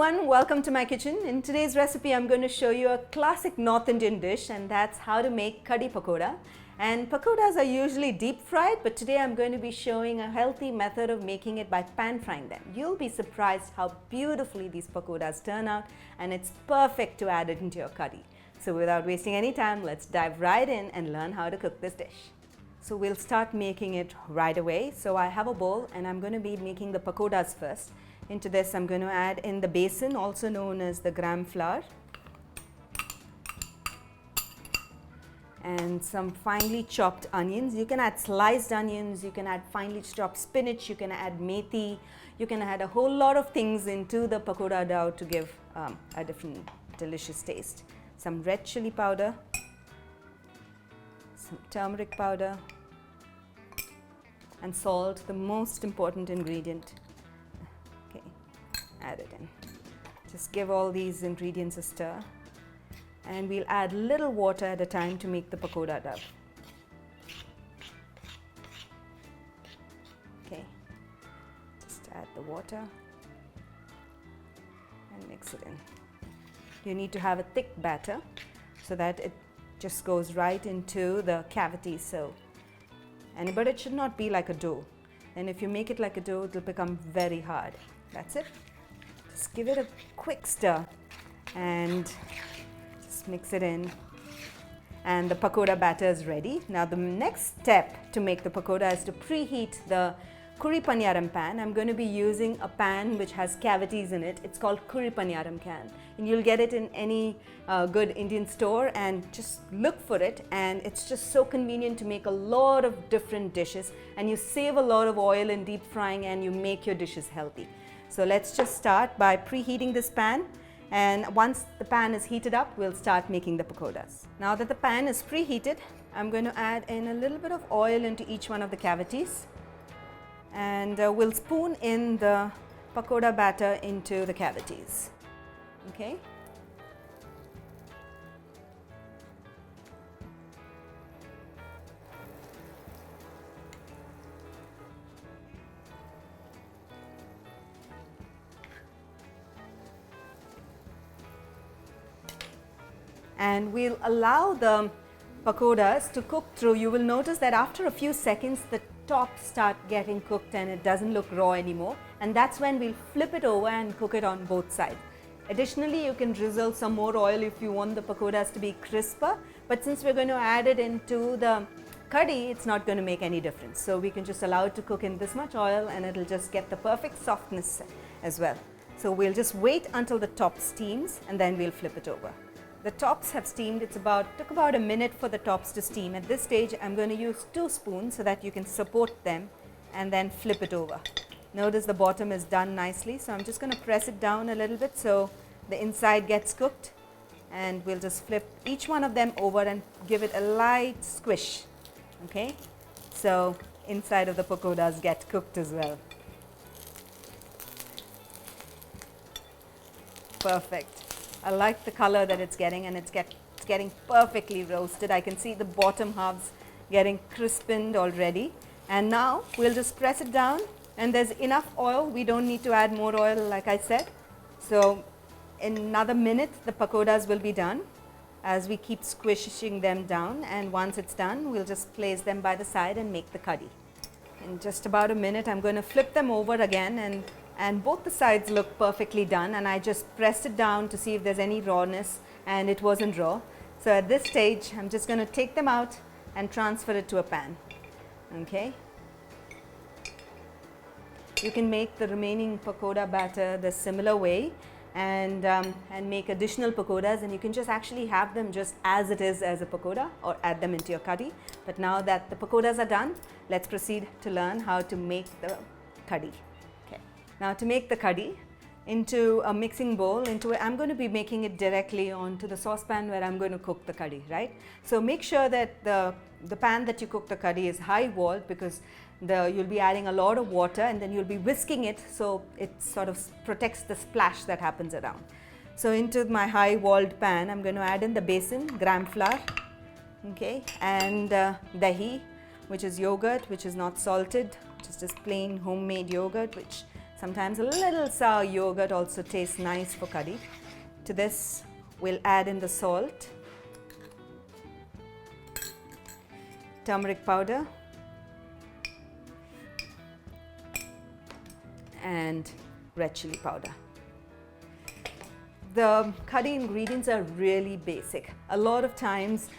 everyone, welcome to my kitchen. In today's recipe I'm going to show you a classic North Indian dish, and that's how to make Kadhi Pakoda. And pakodas are usually deep fried, but today I'm going to be showing a healthy method of making it by pan frying them. You'll be surprised how beautifully these pakodas turn out, and it's perfect to add it into your curry. So without wasting any time, let's dive right in and learn how to cook this dish. So we'll start making it right away. So I have a bowl and I'm going to be making the pakodas first. Into this I'm going to add in the besan, also known as the gram flour, and some finely chopped onions. You can add sliced onions, you can add finely chopped spinach, you can add methi, you can add a whole lot of things into the pakoda dough to give a different delicious taste. Some red chili powder, some turmeric powder, and salt, the most important ingredient. Okay, add it in. Just give all these ingredients a stir, and we'll add little water at a time to make the pakoda dough. Okay, just add the water and mix it in. You need to have a thick batter so that it just goes right into the cavities. But it should not be like a dough. And if you make it like a dough, it will become very hard. That's it. Just give it a quick stir and just mix it in. And the pakoda batter is ready. Now the next step to make the pakoda is to preheat the Kuzhi Paniyaram Pan. I'm going to be using a pan which has cavities in it. It's called Kuzhi Paniyaram Pan, and you'll get it in any good Indian store, and just look for it. And it's just so convenient to make a lot of different dishes, and you save a lot of oil in deep frying, and you make your dishes healthy. So let's just start by preheating this pan, and once the pan is heated up, we'll start making the pakodas. Now that the pan is preheated, I'm going to add in a little bit of oil into each one of the cavities. And we'll spoon in the pakoda batter into the cavities. Okay. And we'll allow the pakodas to cook through. You will notice that after a few seconds the tops start getting cooked and it doesn't look raw anymore, and that's when we'll flip it over and cook it on both sides. Additionally, you can drizzle some more oil if you want the pakodas to be crisper, but since we're going to add it into the curry, it's not going to make any difference. So we can just allow it to cook in this much oil and it'll just get the perfect softness as well. So we'll just wait until the top steams and then we'll flip it over. The tops have steamed. Took about a minute for the tops to steam. At this stage, I'm going to use 2 spoons so that you can support them and then flip it over. Notice the bottom is done nicely, so I'm just going to press it down a little bit so the inside gets cooked, and we'll just flip each one of them over and give it a light squish. Okay, so inside of the pakodas get cooked as well. Perfect. I like the color that it's getting, and it's getting perfectly roasted. I can see the bottom halves getting crispened already. And now we'll just press it down, and there's enough oil. We don't need to add more oil, like I said. So in another minute the pakodas will be done as we keep squishing them down, and once it's done we'll just place them by the side and make the curry. In just about a minute I'm going to flip them over again, and both the sides look perfectly done, and I just pressed it down to see if there's any rawness, and it wasn't raw. So at this stage I'm just going to take them out and transfer it to a pan. Okay. You can make the remaining pakoda batter the similar way and make additional pakodas, and you can just actually have them just as it is as a pakoda or add them into your curry. But now that the pakodas are done, let's proceed to learn how to make the curry. Now to make the curry, into a mixing bowl, I'm going to be making it directly onto the saucepan where I'm going to cook the curry, right? So make sure that the pan that you cook the curry is high walled, because you'll be adding a lot of water, and then you'll be whisking it so it sort of protects the splash that happens around. So into my high walled pan, I'm going to add in the besan, gram flour, okay, and dahi, which is yogurt, which is not salted, just plain homemade yogurt, which Sometimes a little sour yogurt also tastes nice for curry. To this, we'll add in the salt, turmeric powder, and red chili powder. The curry ingredients are really basic. A lot of times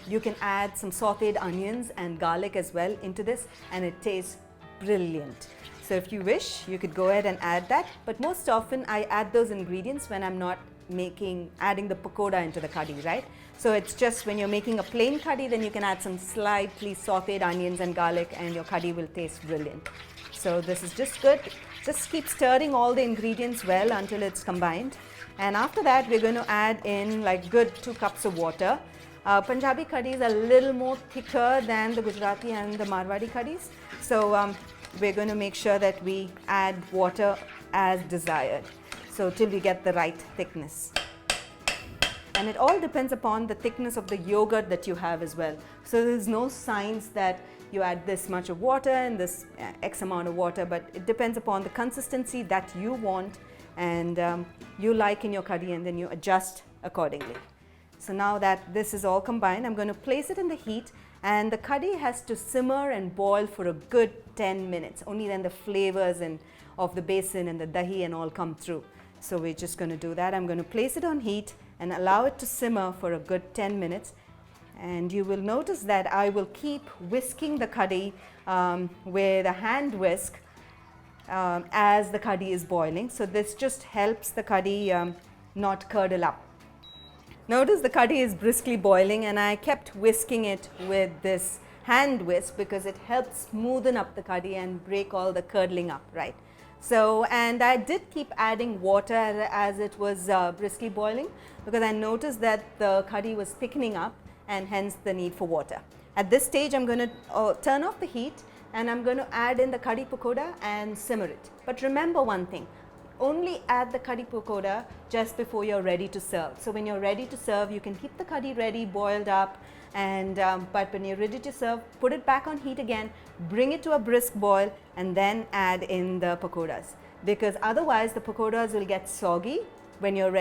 you can add some sauteed onions and garlic as well into this, and it tastes brilliant. So if you wish, you could go ahead and add that, but most often I add those ingredients when I'm not adding the pakoda into the curry, right? So it's just when you're making a plain curry, then you can add some slightly sauteed onions and garlic, and your curry will taste brilliant. So this is just good. Just keep stirring all the ingredients well until it's combined. And after that, we're going to add in like good 2 cups of water. Punjabi curry is a little more thicker than the Gujarati and the Marwadi curries. So we're going to make sure that we add water as desired. So till we get the right thickness. And it all depends upon the thickness of the yogurt that you have as well. So there's no science that you add this much of water and this X amount of water, but it depends upon the consistency that you want and you like in your curry, and then you adjust accordingly. So now that this is all combined, I'm going to place it in the heat, and the curry has to simmer and boil for a good 10 minutes. Only then the flavors of the besan and the dahi and all come through. So we're just going to do that. I'm going to place it on heat and allow it to simmer for a good 10 minutes. And you will notice that I will keep whisking the curry with a hand whisk as the curry is boiling. So this just helps the curry not curdle up. Notice the curry is briskly boiling, and I kept whisking it with this hand whisk because it helps smoothen up the curry and break all the curdling up, right? So, and I did keep adding water as it was briskly boiling, because I noticed that the curry was thickening up, and hence the need for water. At this stage, I'm going to turn off the heat, and I'm going to add in the curry pakoda and simmer it. But remember one thing, only add the curry pakoda just before you're ready to serve. So when you're ready to serve, you can keep the curry ready, boiled up, and but when you're ready to serve, put it back on heat again, bring it to a brisk boil, and then add in the pakodas. Because otherwise the pakodas will get soggy when you're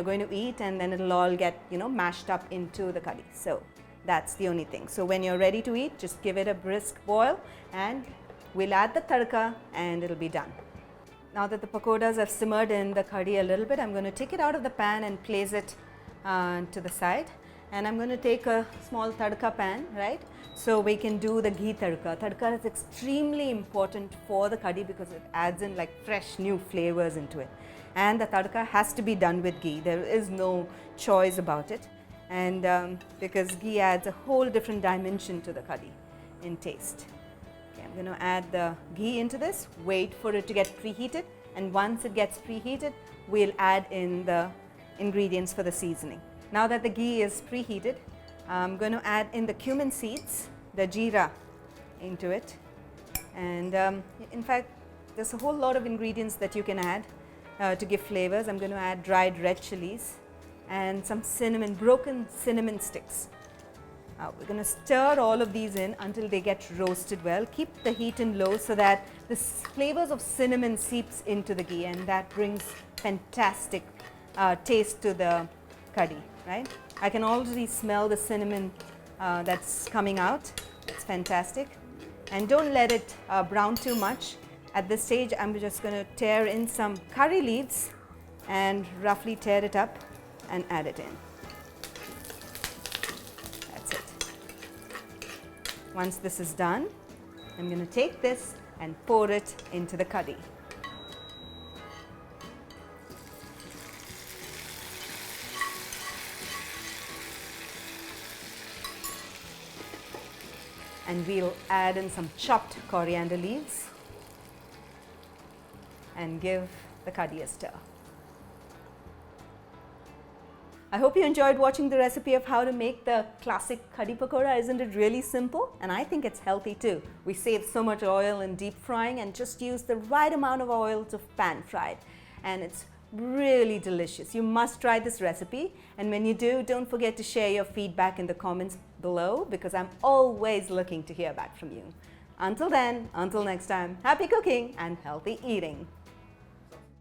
going to eat, and then it'll all get, you know, mashed up into the curry. So that's the only thing. So when you're ready to eat, just give it a brisk boil, and we'll add the tadka, and it'll be done. Now that the pakodas have simmered in the curry a little bit, I'm going to take it out of the pan and place it to the side. And I'm going to take a small tadka pan, right? So we can do the ghee tadka. Tadka is extremely important for the curry because it adds in like fresh new flavors into it. And the tadka has to be done with ghee. There is no choice about it. And because ghee adds a whole different dimension to the curry in taste. Okay, I'm going to add the ghee into this, wait for it to get preheated, and once it gets preheated, we'll add in the ingredients for the seasoning. Now that the ghee is preheated, I'm going to add in the cumin seeds, the jeera, into it. And in fact, there's a whole lot of ingredients that you can add to give flavors. I'm going to add dried red chillies and some cinnamon, broken cinnamon sticks. We're going to stir all of these in until they get roasted well. Keep the heat in low so that the flavors of cinnamon seeps into the ghee, and that brings fantastic taste to the curry, right? I can already smell the cinnamon that's coming out. It's fantastic. And don't let it brown too much. At this stage, I'm just going to tear in some curry leaves and roughly tear it up and add it in. That's it. Once this is done, I'm going to take this and pour it into the curry. And we'll add in some chopped coriander leaves and give the curry a stir. I hope you enjoyed watching the recipe of how to make the classic kadhi pakora. Isn't it really simple? And I think it's healthy too. We save so much oil in deep frying and just use the right amount of oil to pan fry it. And it's really delicious. You must try this recipe, and when you do, don't forget to share your feedback in the comments below, because I'm always looking to hear back from you. Until then, until next time, happy cooking and healthy eating.